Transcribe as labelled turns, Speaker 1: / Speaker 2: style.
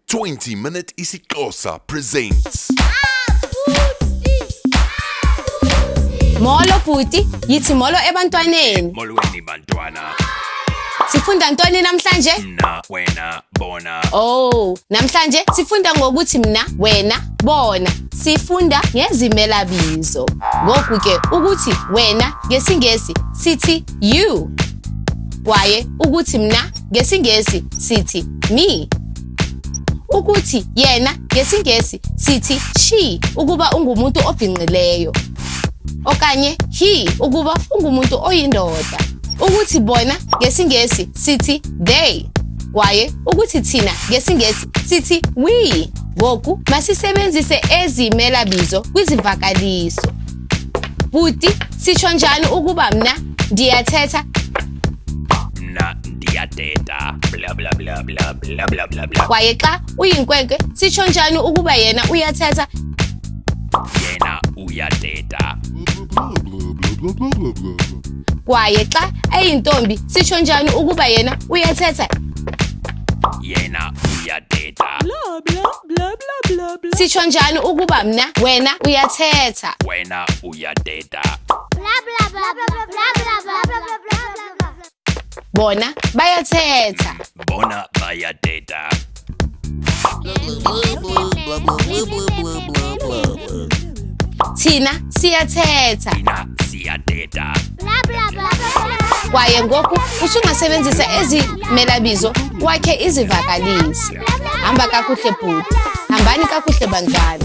Speaker 1: 20-minute isiXhosa presents.
Speaker 2: Molo bhuti, yithi molo ebantwaneni.
Speaker 3: Molweni bantwana.
Speaker 2: Sifunda ntoni namhlanje?
Speaker 3: Mna, wena, bona.
Speaker 2: Oh, namhlanje sifunda ngokuthi mna, wena, bona. Sifunda ngezimelabizo. Ngoku ke ukuthi wena ngesingesi sithi you. Kwaye ukuthi mna ngesingesi sithi me. Ukuthi yena ngesingesi sithi she ukuba ungumuntu obhinqileyo. Okanye he ukuba ungumuntu oyindoda. Ukuthi bona ngesingesi sithi they. Kwaye ukuthi thina ngesingesi sithi we. Ngoku masisebenzise ezimelabizo kwizivakaliso. Bhuti, sitsho njani ukuba mna ndiyathetha?
Speaker 3: Mna ndiyathetha. Bla bla bla bla bla bla bla bla.
Speaker 2: Kwaye xa uyinkwenkwe sitsho njani ukuba yena uyathetha?
Speaker 3: Yena uyathetha.
Speaker 2: Kwaye xa eyintombi sitsho njani ukuba yena uyathetha?
Speaker 3: Yena uyathetha.
Speaker 2: Sitsho njani ukuba mna wena uyathetha?
Speaker 3: Wena uyathetha.
Speaker 2: Bona bayathetha.
Speaker 3: Bona bayathetha.
Speaker 2: Thina siyathetha.
Speaker 3: Thina siyathetha.
Speaker 2: Kwaye ngoku usungasebenzisa ezimelabizo wakhe izivakalisi. Hamba kakuhle bhuti. Hambani kakuhle bantwana.